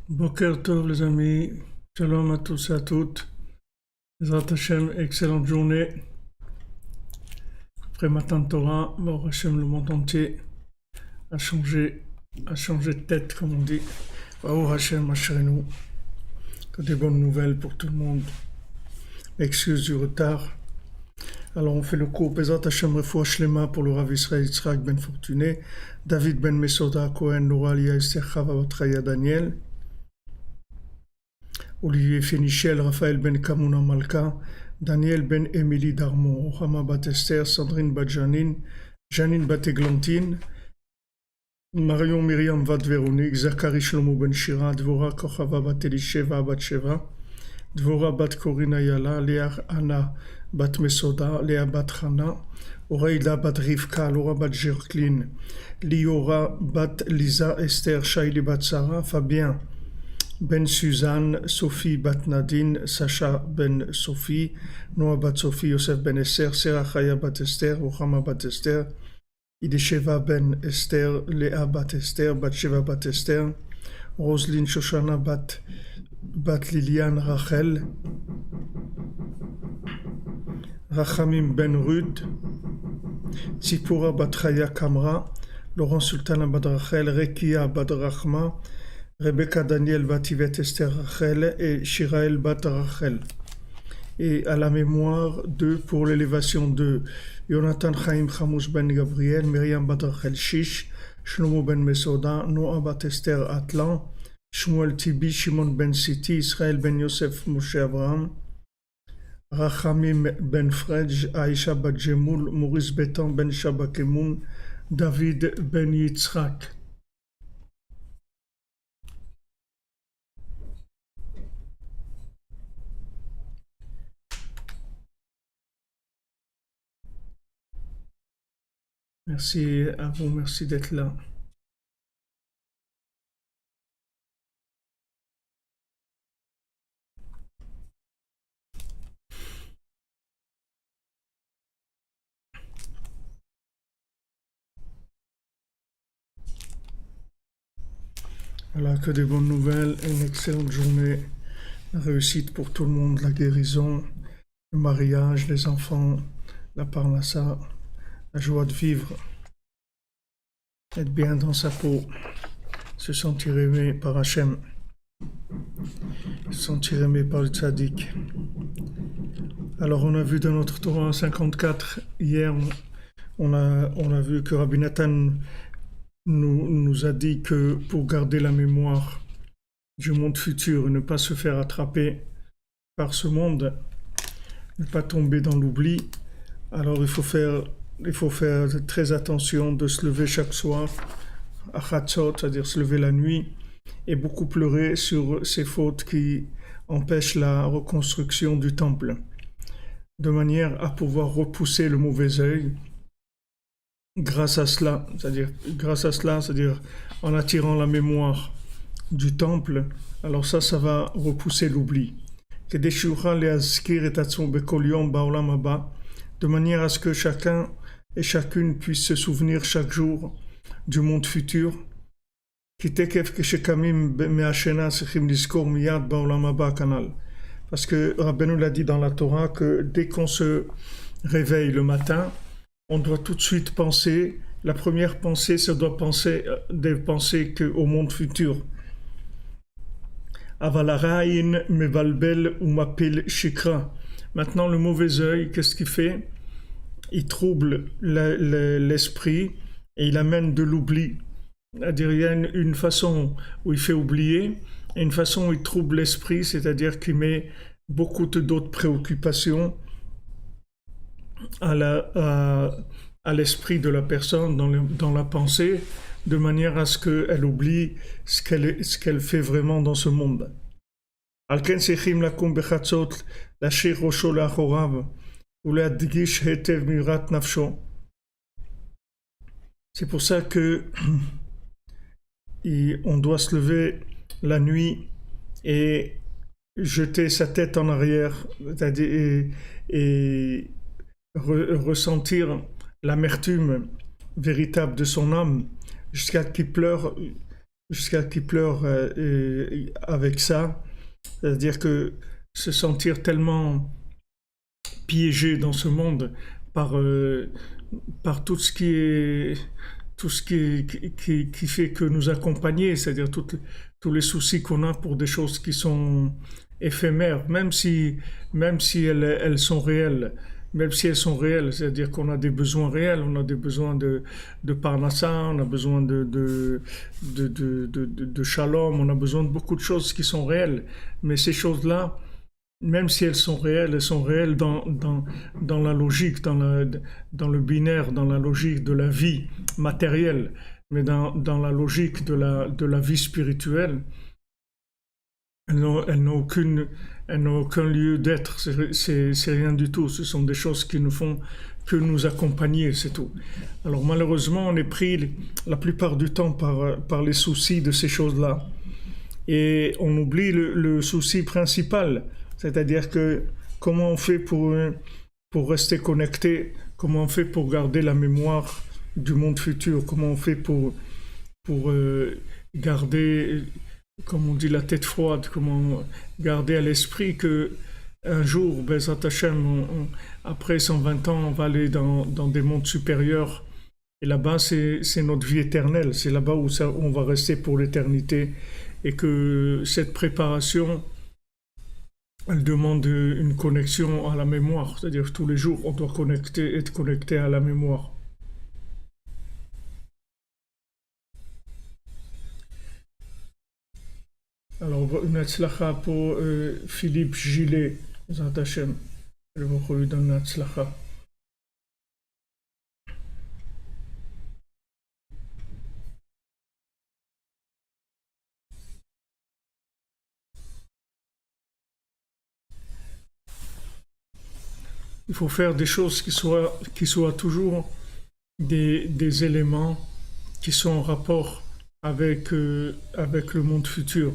Boker Tov les amis, shalom à tous et à toutes. Bezrat Hashem, excellente journée. Après Matan Torah, Baruch Hashem, le monde entier a changé de tête, comme on dit. Baruch Hashem, Asherenu. Que des bonnes nouvelles pour tout le monde. Excuse du retard. Alors on fait le cours Bezrat Hashem Refoua Shlema pour le Rav Israël Yitzhak Ben Fortuné, David Ben Mesoda Cohen, Laura Lia Esther Chava Otraya Daniel, Olivier Fénichel, Raphaël Ben Kamuna Malka, Daniel Ben Émilie Darmon, Ohama Bat Esther, Sandrine Bat Janine, Janine Bat Eglantine, Marion Myriam Bat Véronique, Zachary Shlomo Ben Shira, Dvora Kochava Bat Elisheva Bat Sheva, Dvora Bat Korina Yala, Léa Anna Bat Mesoda, Léa Bat Hana, Oraïda Bat Rivka, Laura Bat Jerklin, Liora Bat Lisa Esther, Shaili Bat Sarah, Fabien Ben Suzanne, Sophie Bat Nadine, Sacha Ben Sophie, Noah Bat Sophie, Yosef Ben Esther, Sarah Chaya Bat Esther, Ruchama Bat Esther, Idesheva Ben Esther, Léa Bat Esther, Batsheva Bat Esther, Roselyne Shoshana Bat Liliane Rachel, Rachamim Ben Ruth, Tzipora Bat Chaya Kamra, Laurent Sultana Bat Rachel, Rekia Bat Rachma, Rebecca Daniel Bat Yvette Esther Rachel et Shirael Bat Rachel. Et à la mémoire pour l'élévation de Jonathan Chaim Chamous Ben Gabriel, Myriam Bat Rachel Shish, Shlomo Ben Mesoda, Noah Bat Esther Atlan, Shmuel Tibi, Shimon Ben Siti, Israël Ben Yosef Moshe Abraham, Rachamim Ben Fredj, Aisha Bat Jemoul, Maurice Betan Ben Shabakemoun, David Ben Yitzhak. Merci à vous, merci d'être là. Voilà, que des bonnes nouvelles, une excellente journée, la réussite pour tout le monde, la guérison, le mariage, les enfants, la parnassa, la joie de vivre, être bien dans sa peau, se sentir aimé par Hachem, se sentir aimé par le tzaddik. Alors on a vu dans notre Torah 54, hier, on a vu que Rabbi Nathan nous a dit que pour garder la mémoire du monde futur et ne pas se faire attraper par ce monde, ne pas tomber dans l'oubli, alors il faut faire très attention de se lever chaque soir à Chatzot, c'est-à-dire se lever la nuit, et beaucoup pleurer sur ces fautes qui empêchent la reconstruction du temple, de manière à pouvoir repousser le mauvais œil grâce à cela, c'est-à-dire en attirant la mémoire du temple, alors ça va repousser l'oubli. De manière à ce que chacun et chacune puisse se souvenir chaque jour du monde futur. Parce que Rabbeinu l'a dit dans la Torah que dès qu'on se réveille le matin, on doit tout de suite penser, la première pensée, ça doit penser qu'au monde futur. Avalaraïn mevalbel ou mapil shikra. Maintenant, le mauvais œil, qu'est-ce qu'il fait? Il trouble l'esprit et il amène de l'oubli. C'est-à-dire, il y a une façon où il fait oublier et une façon où il trouble l'esprit, c'est-à-dire qu'il met beaucoup d'autres préoccupations à l'esprit de la personne, dans la pensée, de manière à ce qu'elle oublie ce qu'elle fait vraiment dans ce monde. C'est pour ça que on doit se lever la nuit et jeter sa tête en arrière, c'est-à-dire et ressentir l'amertume véritable de son âme jusqu'à qu'il pleure jusqu'à qu'il pleure avec ça. C'est-à-dire que se sentir tellement piégé dans ce monde par, par tout ce qui fait que nous accompagner, c'est-à-dire tous les soucis qu'on a pour des choses qui sont éphémères, même si elles sont réelles. Même si elles sont réelles, c'est-à-dire qu'on a des besoins réels, on a des besoins de parnassa, on a besoin de shalom, on a besoin de beaucoup de choses qui sont réelles. Mais ces choses-là, même si elles sont réelles dans la logique, dans le binaire, dans la logique de la vie matérielle, mais dans la logique de la vie spirituelle, elles n'ont aucun lieu d'être, c'est rien du tout, ce sont des choses qui ne font que nous accompagner, c'est tout. Alors malheureusement, on est pris la plupart du temps par les soucis de ces choses-là. Et on oublie le souci principal, c'est-à-dire que comment on fait pour rester connecté, comment on fait pour garder la mémoire du monde futur, comment on fait pour garder, comme on dit, la tête froide, comment garder à l'esprit que un jour, Bezat Hashem, après 120 ans, on va aller dans des mondes supérieurs. Et là-bas, c'est notre vie éternelle, c'est là-bas où on va rester pour l'éternité. Et que cette préparation, elle demande une connexion à la mémoire, c'est-à-dire tous les jours, on doit être connecté à la mémoire. Alors, une hatzlacha pour Philippe Gillet, Zat Hashem. Je vous lui donne une hatzlacha. Il faut faire des choses qui soient toujours des éléments qui sont en rapport avec le monde futur.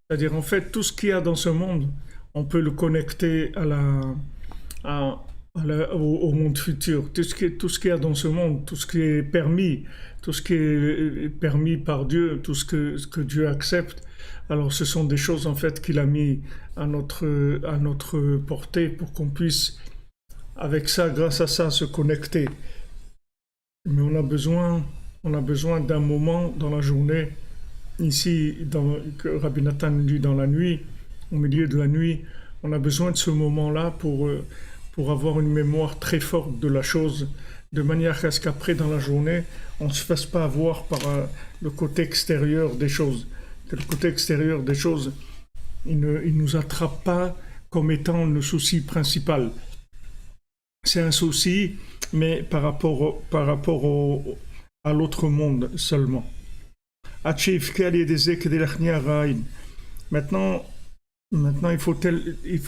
C'est-à-dire, en fait, tout ce qu'il y a dans ce monde, on peut le connecter à, au monde futur. Tout ce qu'il y a dans ce monde, tout ce qui est permis, tout ce qui est permis par Dieu, ce que Dieu accepte, alors ce sont des choses en fait qu'il a mis à notre portée pour qu'on puisse, avec ça, grâce à ça, se connecter. Mais on a besoin d'un moment dans la journée, ici, que Rabbi Nathan dit dans la nuit, au milieu de la nuit, on a besoin de ce moment-là pour avoir une mémoire très forte de la chose, de manière à ce qu'après, dans la journée, on ne se fasse pas avoir par le côté extérieur des choses. Que le côté extérieur des choses, il ne nous attrape pas comme étant le souci principal. C'est un souci, mais par rapport à l'autre monde seulement. Maintenant, il faut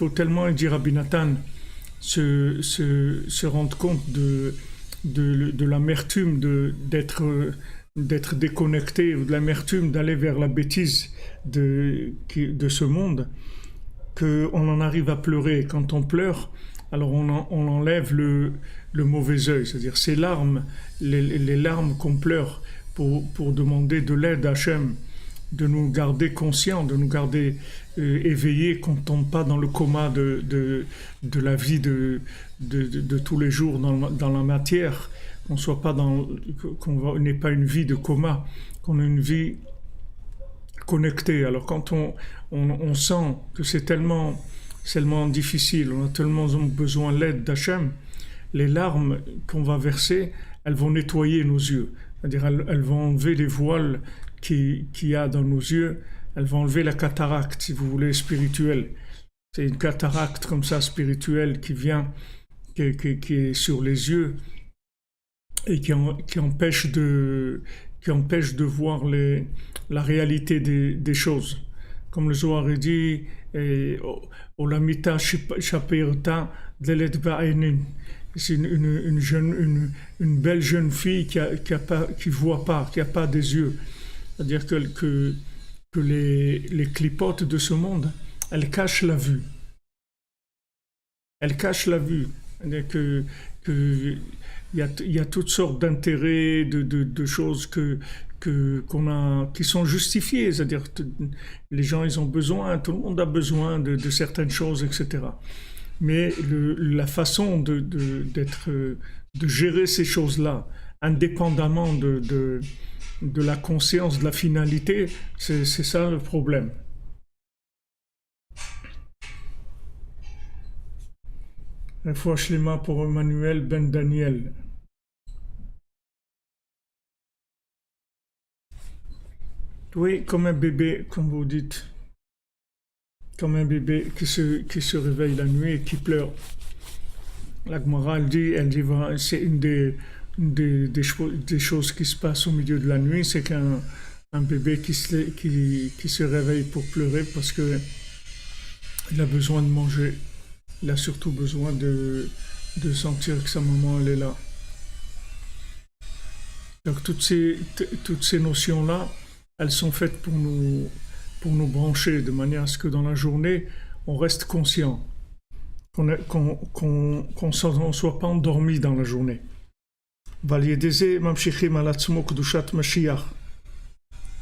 tellement, dire Rabbi Nathan, se rendre compte de l'amertume d'être déconnecté, ou de l'amertume d'aller vers la bêtise de ce monde, qu'on en arrive à pleurer. Quand on pleure, alors on enlève le mauvais œil, c'est-à-dire ces larmes, les larmes qu'on pleure pour demander de l'aide à Hachem, de nous garder conscients, de nous garder éveillés, qu'on ne tombe pas dans le coma de la vie de tous les jours dans la matière, qu'on n'ait pas une vie de coma, qu'on ait une vie connectée. Alors quand on sent que c'est tellement difficile, on a tellement besoin de l'aide d'Hachem, les larmes qu'on va verser, elles vont nettoyer nos yeux. C'est-à-dire elles vont enlever les voiles qu'il y a dans nos yeux, elles vont enlever la cataracte, si vous voulez, spirituelle. C'est une cataracte comme ça spirituelle qui vient, qui est sur les yeux et qui empêche de voir la réalité des choses. Comme le Zohar dit, Olamita Shapirta Delet Ba'enin. C'est une belle jeune fille qui voit pas, qui a pas des yeux. C'est-à-dire que les clipotes de ce monde, elles cachent la vue. Elles cachent la vue. C'est-à-dire il y a toutes sortes d'intérêts, de choses que qui sont justifiées, c'est-à-dire les gens ils ont besoin, tout le monde a besoin de certaines choses, etc. Mais la façon de gérer ces choses-là, indépendamment de la conscience de la finalité, c'est ça le problème. Une fois Shlema pour Emmanuel Ben Daniel. Oui, comme un bébé, comme vous dites. Comme un bébé qui se réveille la nuit et qui pleure. La Gemara, elle dit c'est une des choses qui se passent au milieu de la nuit, c'est qu'un bébé qui se réveille pour pleurer parce que il a besoin de manger. Il a surtout besoin de sentir que sa maman elle est là. Donc toutes ces notions-là, elles sont faites pour nous brancher de manière à ce que dans la journée, on reste conscient, qu'on ne soit pas endormi dans la journée.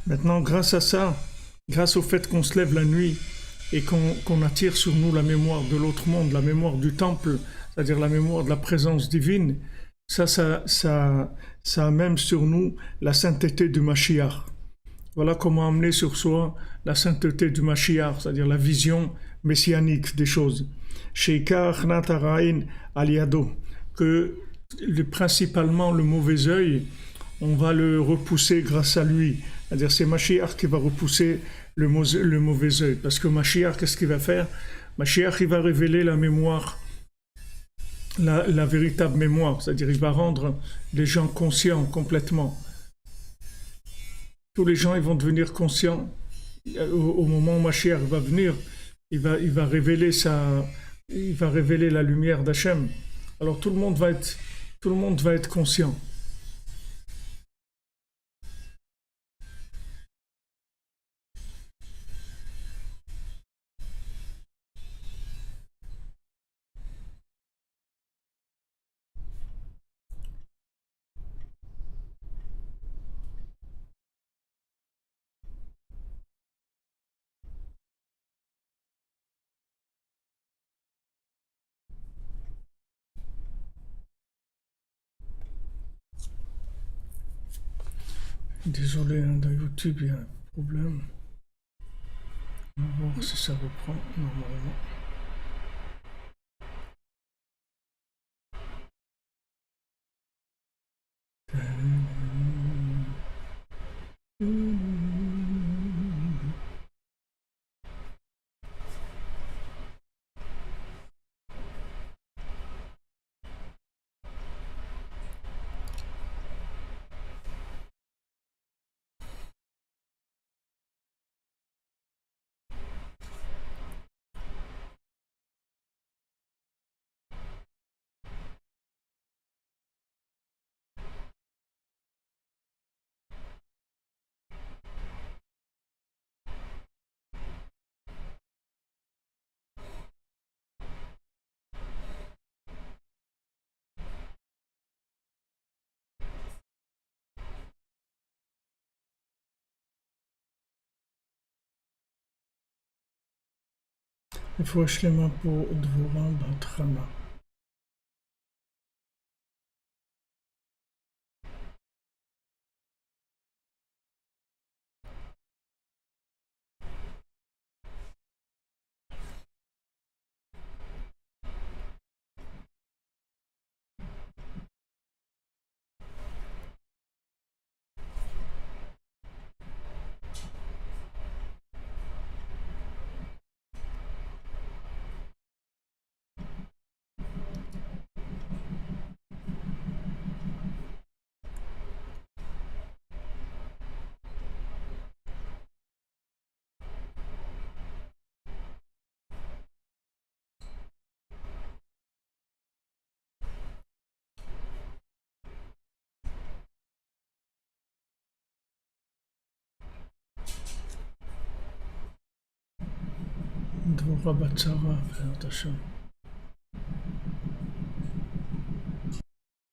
Maintenant, grâce à ça, grâce au fait qu'on se lève la nuit et qu'on attire sur nous la mémoire de l'autre monde, la mémoire du temple, c'est-à-dire la mémoire de la présence divine, ça amène sur nous la sainteté du Mashiach. Voilà comment amener sur soi la sainteté du Mashiach, c'est-à-dire la vision messianique des choses. Sheikar Natarain Aliado, que principalement le mauvais œil, on va le repousser grâce à lui. C'est-à-dire c'est Mashiach qui va repousser le mauvais œil. Parce que Mashiach, qu'est-ce qu'il va faire? Mashiach, il va révéler la mémoire, la véritable mémoire. C'est-à-dire il va rendre les gens conscients complètement. Tous les gens ils vont devenir conscients. Au moment où Mashiach va venir, il va révéler la lumière d'Hachem. Alors tout le monde va être conscient. Désolé, dans YouTube, il y a un problème. On va voir si ça reprend normalement. Il faut Shlema pour Dvorah Batrana. Dvorah Batzara, Hashem.